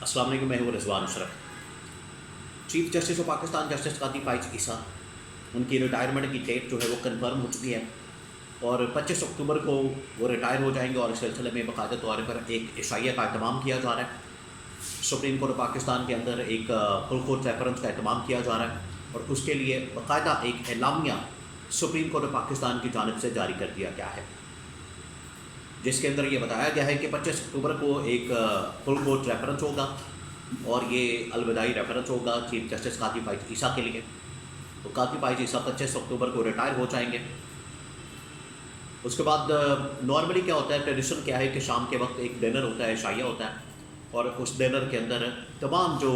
अस्सलाम वालेकुम, मैं हूँ Rizwan Ashraf. Chief justice of Pakistan justice Qazi Faez ईसा, उनकी रिटायरमेंट की डेट जो है वो कंफर्म हो चुकी है और 25 अक्टूबर को वो रिटायर हो जाएंगे और इस सिलसिले में बाकायदा तौर पर एक इशाइया का अहतमाम किया जा रहा है। सुप्रीम कोर्ट पाकिस्तान के अंदर एक फुल कोर्ट रेफरेंस का अहतमाम किया जा रहा है और उसके लिए बाकायदा एक एलामिया सुप्रीम कोर्ट पाकिस्तान की जानिब से जारी कर दिया गया है, जिसके अंदर ये बताया गया है कि 25 अक्टूबर को एक फुल कोर्ट रेफरेंस होगा और ये अलविदाई रेफरेंस होगा चीफ जस्टिस कादी फाइज ईसा के लिए। तो कादी फाइज ईसा 25 अक्टूबर को रिटायर हो जाएंगे। उसके बाद नॉर्मली क्या होता है, ट्रेडिशन क्या है कि शाम के वक्त एक डिनर होता है, शाइया होता है और उस डिनर के अंदर तमाम जो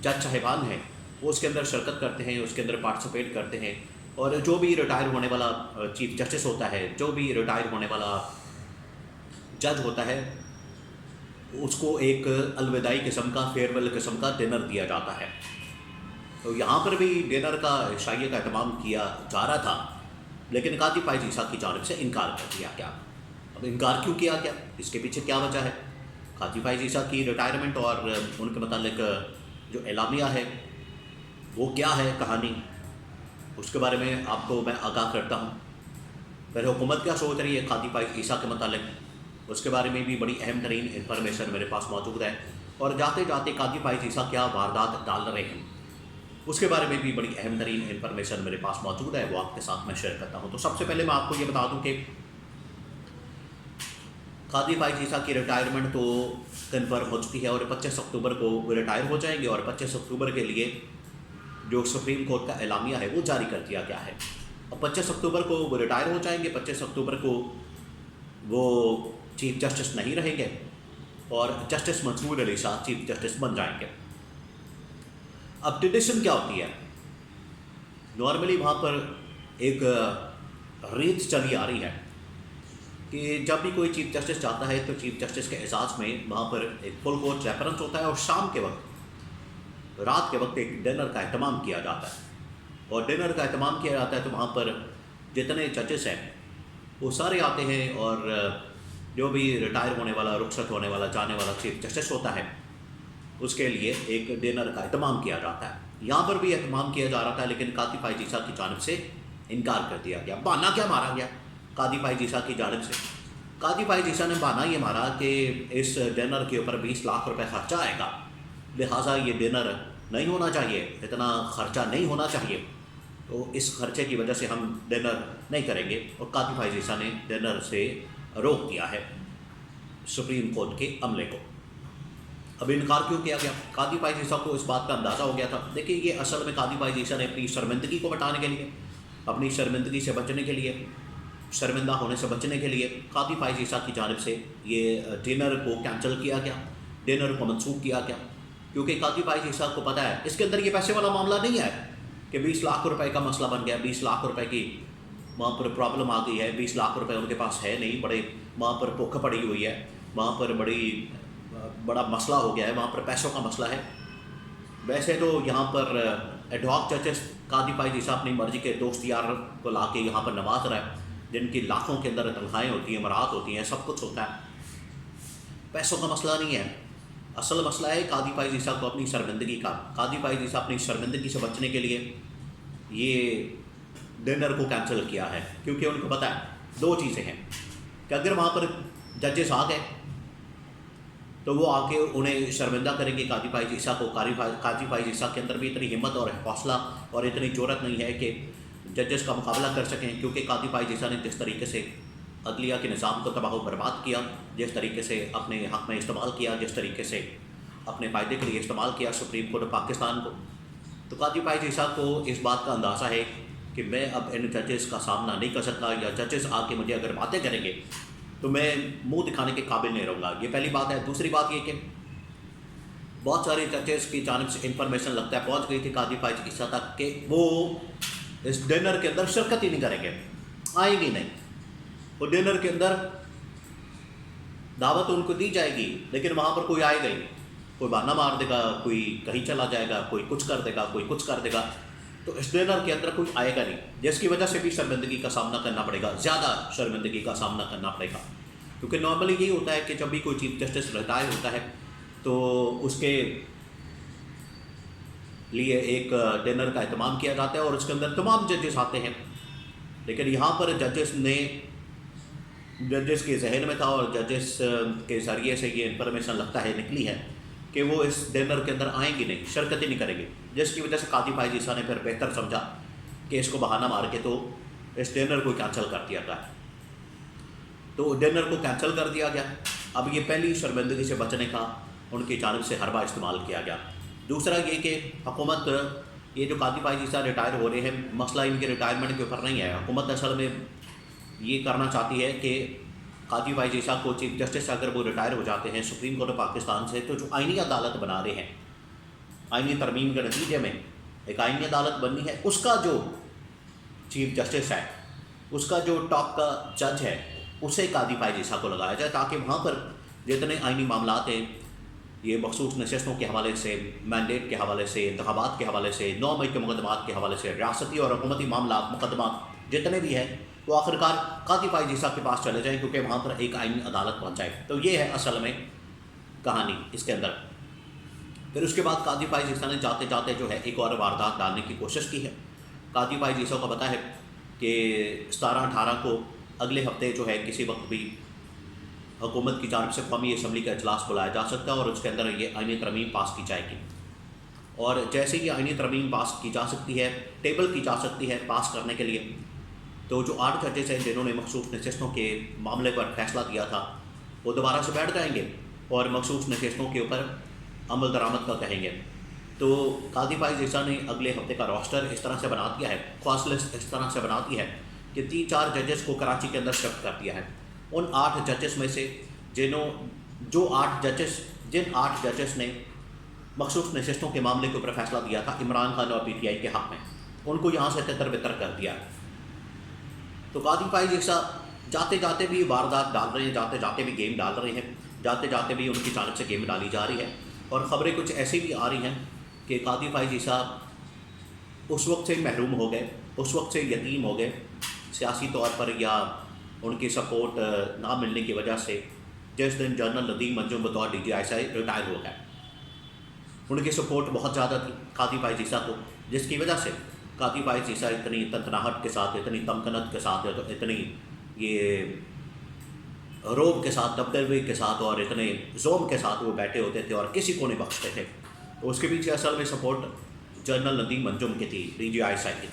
जज साहिबान हैं वो उसके अंदर शिरकत करते हैं, उसके अंदर पार्टिसिपेट करते हैं और जो भी रिटायर होने वाला चीफ जस्टिस होता है, जो भी रिटायर होने वाला जज होता है, उसको एक अलविदाई किस्म का, फेयरवेल किस्म का डिनर दिया जाता है। तो यहाँ पर भी डिनर का शाइया का अहतमाम किया जा रहा था, लेकिन कादी फाइज ईसा की जानिब से इनकार कर दिया गया। अब इनकार क्यों किया गया, इसके पीछे क्या वजह है? कादी फाइज ईसा की रिटायरमेंट और उनके मतलब जो एलामिया है वो क्या है कहानी, उसके बारे में आपको मैं आगाह करता हूँ। फिर हुकूमत क्या सोच रही है कादी फाइज ईसा के मतलब, उसके बारे में भी बड़ी अहम तरीन इंफॉर्मेशन मेरे पास मौजूद है और जाते जाते कादी फाइज ईसा क्या वारदात डाल रहे हैं उसके बारे में भी बड़ी अहम तरीन इंफॉर्मेशन मेरे पास मौजूद है, वो आपके साथ मैं शेयर करता हूँ। तो सबसे पहले मैं आपको ये बता दूँ कि कादी फाइज ईसा की रिटायरमेंट तो कन्फर्म हो चुकी है और 25 अक्टूबर को वो रिटायर हो जाएंगे और 25 अक्टूबर के लिए जो सुप्रीम कोर्ट का एलामिया है वो जारी कर दिया गया है। अब 25 अक्टूबर को वो रिटायर हो जाएंगे, 25 अक्टूबर को वो चीफ जस्टिस नहीं रहेंगे और justice Mansoor Ali Shah chief justice बन जाएंगे। अब ट्रेडिशन क्या होती है, नॉर्मली वहाँ पर एक रीत चली आ रही है कि जब भी कोई चीफ जस्टिस जाता है तो चीफ जस्टिस के एजाज़ में वहाँ पर एक फुल कोर्ट रेफरेंस होता है और शाम के वक्त, रात के वक्त एक डिनर का अहतमाम किया जाता है और डिनर का अहतमाम किया जाता है तो वहाँ पर जितने जजेस हैं वो सारे आते हैं और जो भी रिटायर होने वाला, रुखसत होने वाला, जाने वाला चीफ जस्टिस होता है उसके लिए एक डिनर का अहतमाम किया जाता है। यहाँ पर भी अहतमाम किया जा रहा था, लेकिन कादी फाइज ईसा की जानिब से इनकार कर दिया गया। बहाना क्या मारा गया कादी फाइज ईसा की जानिब से? कादी फाइज ईसा ने बहाना ये मारा कि इस डिनर के ऊपर 20 लाख रुपए खर्चा आएगा, लिहाजा ये डिनर नहीं होना चाहिए, इतना खर्चा नहीं होना चाहिए, तो इस खर्चे की वजह से हम डिनर नहीं करेंगे और कादी फाइज ईसा ने डिनर से रोक दिया है सुप्रीम कोर्ट के अमले को। अब इनकार क्यों किया गया? कादी फाइज ईसा को इस बात का अंदाज़ा हो गया था। देखिए, ये असल में कादी फाइज ईसा ने अपनी शर्मिंदगी को मिटाने के लिए, अपनी शर्मिंदगी से बचने के लिए, शर्मिंदा होने से बचने के लिए कादी फाइज ईसा की जानिब से ये डिनर को कैंसिल किया गया, डिनर को मनसूख किया गया, क्योंकि कादी फाइज ईसा को पता है इसके अंदर ये पैसे वाला मामला नहीं है कि 20 लाख रुपए का मसला बन गया, 20 लाख रुपए की वहाँ पर प्रॉब्लम आ गई है, 20 लाख रुपए उनके पास है नहीं, बड़े वहाँ पर भूख पड़ी हुई है, वहाँ पर बड़ा मसला हो गया है, वहाँ पर पैसों का मसला है। वैसे तो यहाँ पर एडहॉक जजेस कादी फाइज ईसा अपनी मर्जी के दोस्त यार को ला के यहाँ पर नवाज रहा है, जिनकी लाखों के अंदर तनख्वाहें होती हैं, मरात होती हैं, सब कुछ होता है, पैसों का मसला नहीं है। असल मसला है कादी फाइज ईसा को अपनी शर्मिंदगी का। कादी फाइज ईसा अपनी शर्मिंदगी से बचने के लिए ये डिनर को कैंसिल किया है, क्योंकि उनको पता है दो चीज़ें हैं कि अगर वहाँ पर जजेस आ गए तो वो आके उन्हें शर्मिंदा करेंगे कादी फाइज ईसा को। कादी फाइज ईसा के अंदर भी इतनी हिम्मत और हौसला और इतनी ज़रूरत नहीं है कि जजेस का मुकाबला कर सकें, क्योंकि कादी फाइज ईसा ने जिस तरीके से अदलिया के निज़ाम को तबाह बर्बाद किया, जिस तरीके से अपने हक़ में इस्तेमाल किया, जिस तरीके से अपने फ़ायदे के लिए इस्तेमाल किया सुप्रीम कोर्ट पाकिस्तान को, तो कादी फाइज ईसा को इस बात का अंदाज़ा है कि मैं अब इन जजेस का सामना नहीं कर सकता, या जजेस आके मुझे अगर बातें करेंगे तो मैं मुंह दिखाने के काबिल नहीं रहूँगा। ये पहली बात है। दूसरी बात ये कि बहुत सारे जजेस की जानिब से इंफॉर्मेशन लगता है पहुँच गई थी कादी फाइज ईसा तक कि वो इस डिनर के अंदर शिरकत ही नहीं करेंगे, आएंगे नहीं। वो डिनर के अंदर दावत उनको दी जाएगी, लेकिन वहाँ पर कोई आएगा ही नहीं, कोई बहाना मार देगा, कोई कहीं चला जाएगा, कोई कुछ कर देगा, कोई कुछ कर देगा, तो इस डिनर के अंदर कोई आएगा नहीं, जिसकी वजह से भी शर्मिंदगी का सामना करना पड़ेगा, ज़्यादा शर्मिंदगी का सामना करना पड़ेगा। क्योंकि नॉर्मली यही होता है कि जब भी कोई चीफ जस्टिस रिटायर होता है तो उसके लिए एक डिनर का एहतमाम किया जाता है और उसके अंदर तमाम जजेस आते हैं। लेकिन यहाँ पर जजेस के जहन में था और जजेस के ज़रिए से ये इन्फॉर्मेशन लगता है निकली है कि वो इस डिनर के अंदर आएंगी नहीं, शिरकत ही नहीं करेंगे, जिसकी वजह से कादी फाइज ईसा ने फिर बेहतर समझा कि इसको बहाना मार के तो इस डिनर को कैंसिल कर दिया जाए। तो डिनर को कैंसिल कर दिया गया। अब ये पहली शर्मिंदगी से बचने का उनकी जानिब से हरबा इस्तेमाल किया गया। दूसरा ये कि हुकूमत, ये जो कादी फाइज ईसा रिटायर हो रहे हैं, मसला इनके रिटायरमेंट के ऊपर नहीं है। हुकूमत असल में ये करना चाहती है कि कादी फाइज ईसा को चीफ जस्टिस अगर वो रिटायर हो जाते हैं सुप्रीम कोर्ट ऑफ पाकिस्तान से, तो जो आइनी अदालत बना रहे हैं, आइनी तरमीम के नतीजे में एक आइनी अदालत बननी है, उसका जो चीफ जस्टिस है, उसका जो टॉप का जज है, उसे कादी फाइज ईसा को लगाया जाए, ताकि वहाँ पर जितने आइनी मामलात हैं, ये मखसूस नशस्तों के हवाले से, मैंडेट के हवाले से, इंतखाबात के हवाले से, 9 मई के मुकदमात के हवाले से, रियासती और हुकूमती मामलात मुकदमात जितने भी हैं, वो आखिरकार कादी फाइज ईसा के पास चले जाएँ, क्योंकि वहाँ पर एक आइनी अदालत पहुँच जाए। तो ये है असल में कहानी इसके अंदर। फिर उसके बाद कादी फाइज ईसा ने जाते जाते जो है एक और वारदात डालने की कोशिश की है। कादी फाइज ईसा को पता है कि 17-18 को अगले हफ्ते जो है किसी वक्त भी हुकूमत की जानिब से कौमी असम्बली का इजलास बुलाया जा सकता है और उसके अंदर ये आइनी तरमीम पास की जाएगी। और जैसे ही आइनी तरमीम पास की जा सकती है, टेबल की जा सकती है पास करने के लिए, तो जो 8 जजेस हैं जिन्होंने मखसूस नशस्तों के मामले पर फैसला दिया था, वो दोबारा से बैठ जाएंगे और मखसूस नशस्तों के ऊपर अमल दरामद का कहेंगे। तो कादी फाइज ईसा ने अगले हफ्ते का रोस्टर इस तरह से बना दिया है, ख्वास लिस्ट इस तरह से बना दी है कि 3-4 जजेस को कराची के अंदर शिफ्ट कर दिया है। उन 8 जजेस में से जिन 8 जजेस ने मखसूस नशस्तों के मामले के ऊपर फैसला दिया था इमरान खान और PTI के हक़ में, उनको यहाँ से तितर-बितर कर दिया। तो कादी फाइज ईसा जाते जाते भी वारदात डाल रहे हैं, जाते जाते भी गेम डाल रहे हैं, जाते जाते भी उनकी जानिब से गेम डाली जा रही है। और ख़बरें कुछ ऐसी भी आ रही हैं कि कादी फाइज ईसा उस वक्त से महरूम हो गए, उस वक्त से यतीम हो गए सियासी तौर पर, या उनकी सपोर्ट ना मिलने की वजह से, जिस दिन जनरल नदीम अंजुम बतौर DGI रिटायर हो गए। उनकी सपोर्ट बहुत ज़्यादा थी कादी फाइज ईसा को, जिसकी वजह से कादी फाइज ईसा इतनी तनतनाहट के साथ, इतनी तमकनत के साथ, तो इतनी ये रोब के साथ, दबदबे के साथ और इतने जोम के साथ वो बैठे होते थे और किसी को नहीं बख्शते थे। तो उसके पीछे असल में सपोर्ट जनरल नदीम अंजुम की थी, DGI की।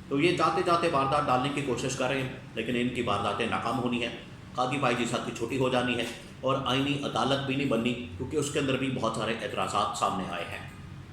तो ये जाते जाते वारदात डालने की कोशिश कर रहे हैं, लेकिन इनकी वारदातें नाकाम होनी है। कादी फाइज ईसा की छुट्टी हो जानी है और आइनी अदालत भी नहीं बननी, क्योंकि उसके अंदर भी बहुत सारे एतराज़ात सामने आए हैं।